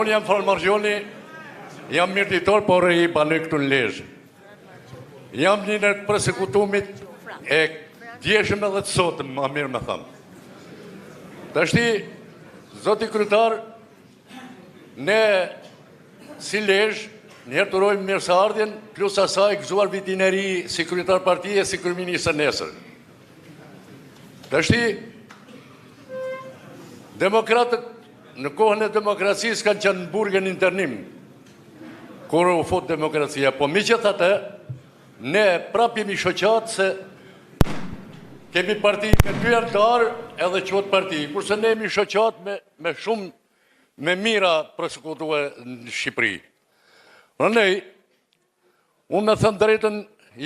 Unë jam Falmargjoni, jam mirëditor, por i banoj këtu në Lezhë. Jam një në përsekutumit e djeshëm edhe të sotëm, ma mirë me thamë. Tashti, zoti kryetar, ne si Lezhë, njëherë të rojmë mirëseardhjen, plus asaj gëzuar vitin e ri si kryetar partije, si kryeministër nesër. Tashti, demokratët në kohën e demokracisë kanë qenë në burgen internim, kur u fut demokracia, po mi që thate, ne prap jemi shoqatë se kemi parti me 2 anëtar edhe quhet parti, kurse ne jemi shoqatë me shumë me mira përsekutuar në Shqipëri. Rënej, unë me thënë drejtën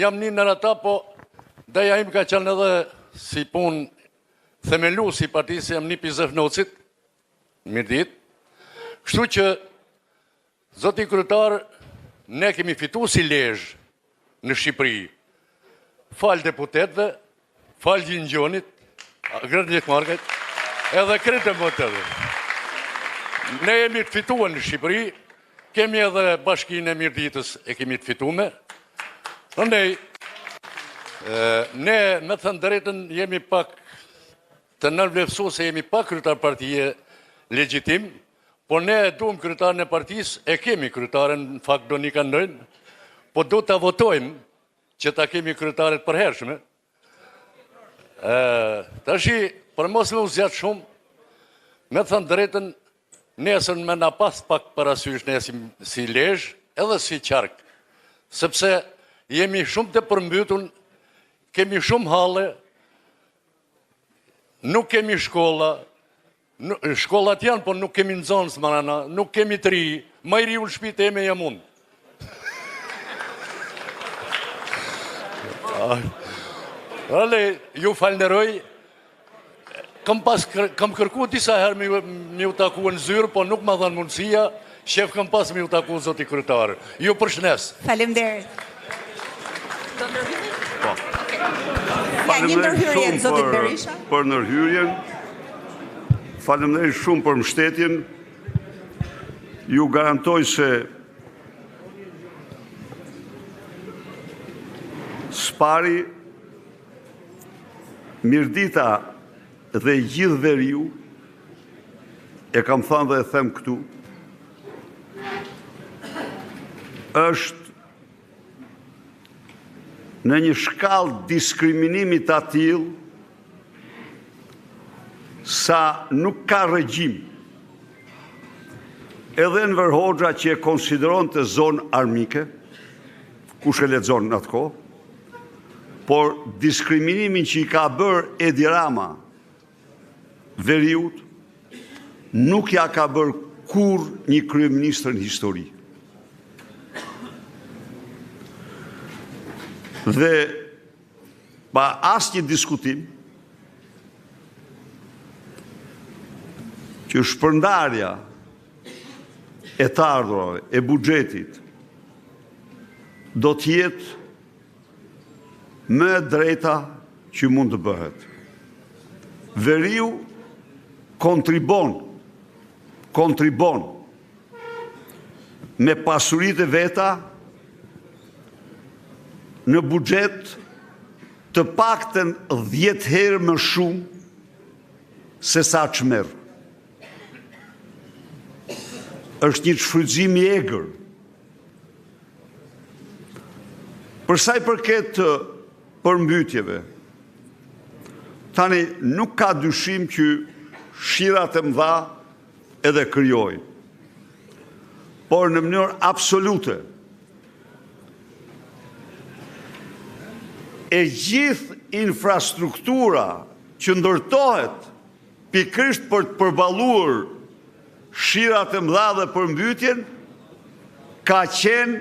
jam një në ata, po daja im ka qenë edhe si punë themelu si partisë jam një Pizefnocit, mirë ditë. Kështu që, zoti kryetar, ne kemi fitu si Lezhë në Shqipëri. Falë deputetve, falë Gjingjonit, grënë Lekmarket, edhe kretë më të edhe. Ne jemi të fituar në Shqipëri, kemi edhe bashkinë e Mirditës e kemi të fitume. Rëndej, ne me thënë drejtën jemi pak të nënvlefsu se jemi pak kryetar partije legjitim, por ne duhem kryetarën e partisë, e kemi kryetaren, në fakt do një kanë ndërnë, po do të votojmë që ta kemi kryetaret përhershme. Tashi, për mos me u zjatë shumë, me thënë drejtën, nesër me na pas pak parasysh ne si Lezhë, edhe si Qark, sepse jemi shumë të përmbytun, kemi shumë halle, nuk kemi shkolla, shkollat janë, por nuk kemi nxënës marana, nuk kemi të ri, më i ri unë shpite e me jam unë. Ale, ju falënderoj, kam kërku disa herë mi u taku në zyrë, po nuk ma dhanë mundësia, shef kam pas mi u taku zoti kryetar. Ju përshnes. Faleminderit. Faleminderit shumë për ndërhyrjen. Faleminderit shumë për mbështetjen. Ju garantoj se Spari, Mirdita dhe gjithë veriu, e kam thënë dhe e them këtu, është në një shkallë diskriminimit atill sa nuk ka regjim. Edhe Enver Hoxha që e konsideron të zonë armike, kush e lexon në atë kohë, por diskriminimin që i ka bërë Edi Rama veriut, nuk ja ka bërë kur një kryeministër në histori. Dhe pa asnjë diskutim që shpërndarja e të ardhurave, e buxhetit, do të jetë më e drejta që mund të bëhet. Veriu kontribon me pasuritë e veta në buxhet të paktën 10 herë më shumë se sa çmerr. Është një shfrytëzim i egër. Për sa i përket përmbytjeve, tani nuk ka dyshim që shirat e mëdha edhe krijojnë. Por në mënyrë absolute, e gjithë infrastruktura që ndërtohet pikërisht për të përballuar shirat e mëdha dhe përmbytjen, ka qenë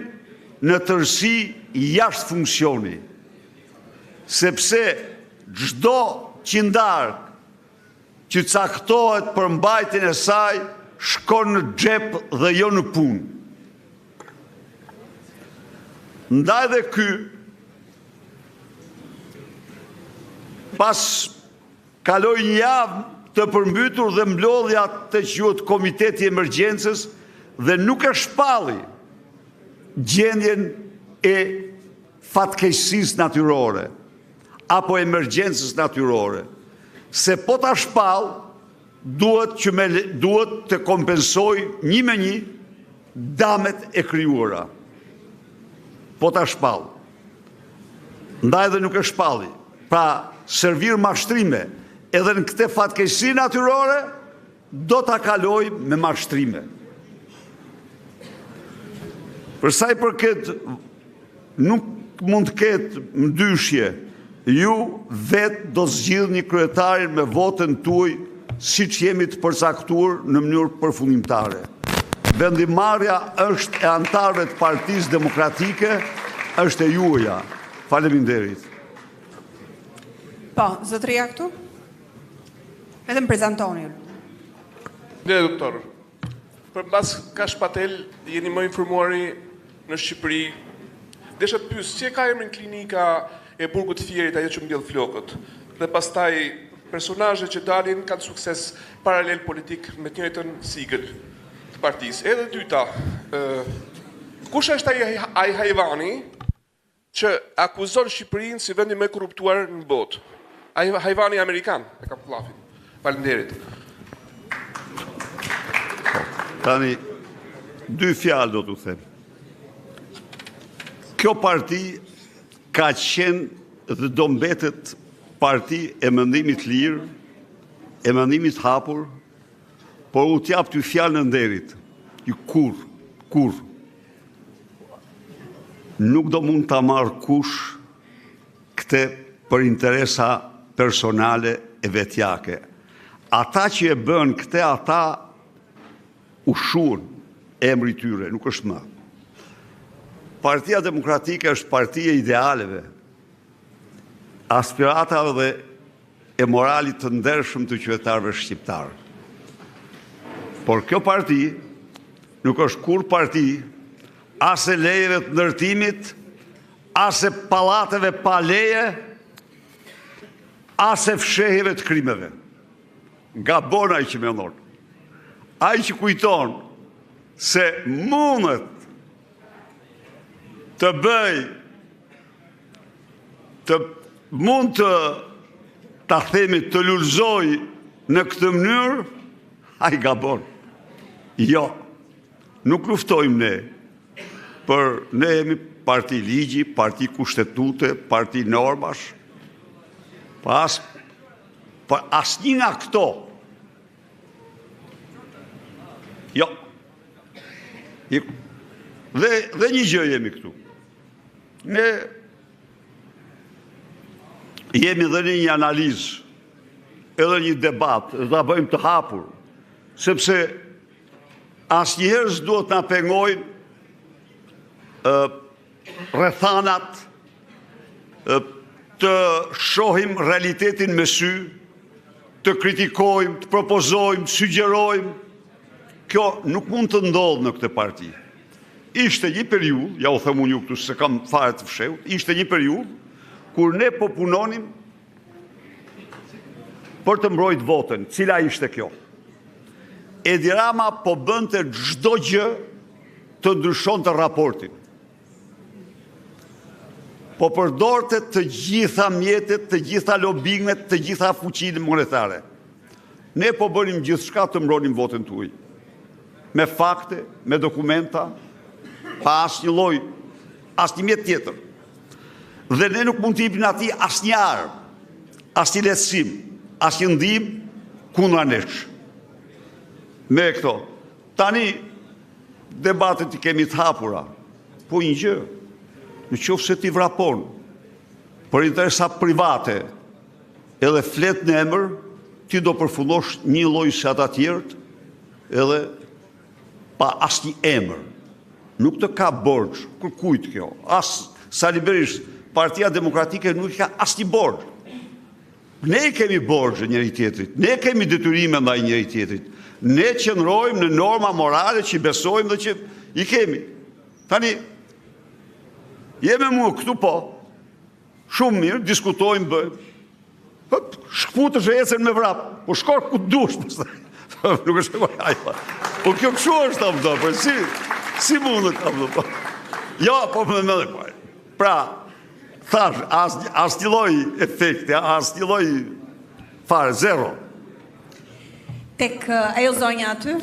në tërësi jashtë funksioni. Sepse çdo qindark që caktohet për mbajtjen e saj shkon në xhep dhe jo në punë. Ndaj dhe ky, pas kaloi një javë të përmbytur dhe mblodhja të quhet Komiteti i Emergjencës dhe nuk e shpalli gjendjen e fatkeqësisë natyrore apo emergjencës natyrore, se po ta shpall duhet të kompensoj 1-1 damet e krijuara. Po ta shpall. Ndaj dhe nuk e shpalli. Pra, servir mashtrime edhe në këtë fatkeqësi natyrore do ta kaloj me mashtrime. Për sa i përket, nuk mund të ketë ndyshje, ju vetë do zgjidhni kryetarin me votën tuaj siç jemi të përcaktuar në mënyrë përfundimtare. Vendimarrja është e anëtarëve të Partisë Demokratike, është e juaja. Faleminderit. Po, zotëria këtu? Vetëm prezantoni. Doktor, përmbas Kash Patel jeni më informuari në Shqipëri. Desha të pyes, si e ka emrin klinika e Burgut të Fierit, ajo që mbjell flokët? Dhe pastaj personazhet që dalin kanë sukses paralel politik me të njëjtën sigël të partisë. Edhe dyta, kush është ai hajvani që akuzon Shqipërinë si vendin më korruptuar në botë? Ai hajvani amerikan e ka pllafin. Faleminderit. Tani, 2 fjalë do t'u them. Kjo parti ka qenë dhe do mbetet parti e mendimit lirë, e mendimit hapur, por u t'jap ty fjalën e nderit. Kur nuk do mund ta marr kush këtë për interesa personale e vetjake. Ata që e bën këtë, ata ushuan emri tyre, nuk është më. Partia Demokratike është partia e idealeve, aspiratave dhe e moralit të ndershëm të qytetarëve shqiptarë. Por kjo parti nuk është kur parti as e lejeve të ndërtimit, as e pallateve pa leje, as e fshehjeve të krimeve. Gabon ai që mendon. Ai që kujton se mundet të bëj, mund të ta themi të lulëzoj në këtë mënyrë, ai gabon. Jo, nuk luftojmë ne, për ne jemi parti ligji, parti kushtetute, parti normash, për asnjë nga këto. Jo. Dhe një gjë jemi këtu. Ne jemi dhe një analizë, edhe një debat, dhe ta bëjmë të hapur, sepse asnjëherë s'duhet na pengojnë rrethanat, të shohim realitetin me sy, të kritikojmë, të propozojmë, sugjerojmë. Kjo nuk mund të ndodhë në këtë parti. Ishte një periudhë, ja u them unë ju këtu se kam fare të fshehut, ishte një periudhë kur ne po punonim për të mbrojtur votën. Cila ishte kjo? Edi Rama po bënte çdo gjë të ndryshonte raportin. Po përdorte të gjitha mjetet, të gjitha lobimet, të gjitha fuqinë monetare. Ne po bënim gjithçka të mbronim votën tuaj. Me fakte, me dokumenta, pa asnjë lloj, asnjë mjet tjetër. Dhe ne nuk mund të jepim atij asnjë armë, asnjë lehtësim, asnjë ndihmë kundra nesh. Me këto, tani debatet i kemi të hapura, po një gjë, në qoftë se ti vrapon për interesa private edhe flet në emër, ti do përfundosh një lloj si ata të tjerët, edhe pa asnjë emër. Nuk të ka borxh kërkujt kjo. As Sali Berisha, Partia Demokratike nuk ka asnjë borxh. Ne kemi borxhe njëri tjetrit, ne kemi detyrime ndaj njëri tjetrit. Ne qëndrojmë në norma morale që besojmë dhe që i kemi. Tani, jemi mua këtu po, shumë mirë, diskutojmë, bëjmë. Shkputësh e ecën me vrap, po shkor ku dush, nuk është ajma. Po kjo kështu është apo do, po si mundet apo do. Jo, po më më dhe. Pra, thash, as një lloj efekti, as një lloj fare, zero. Tek ajo zonja aty,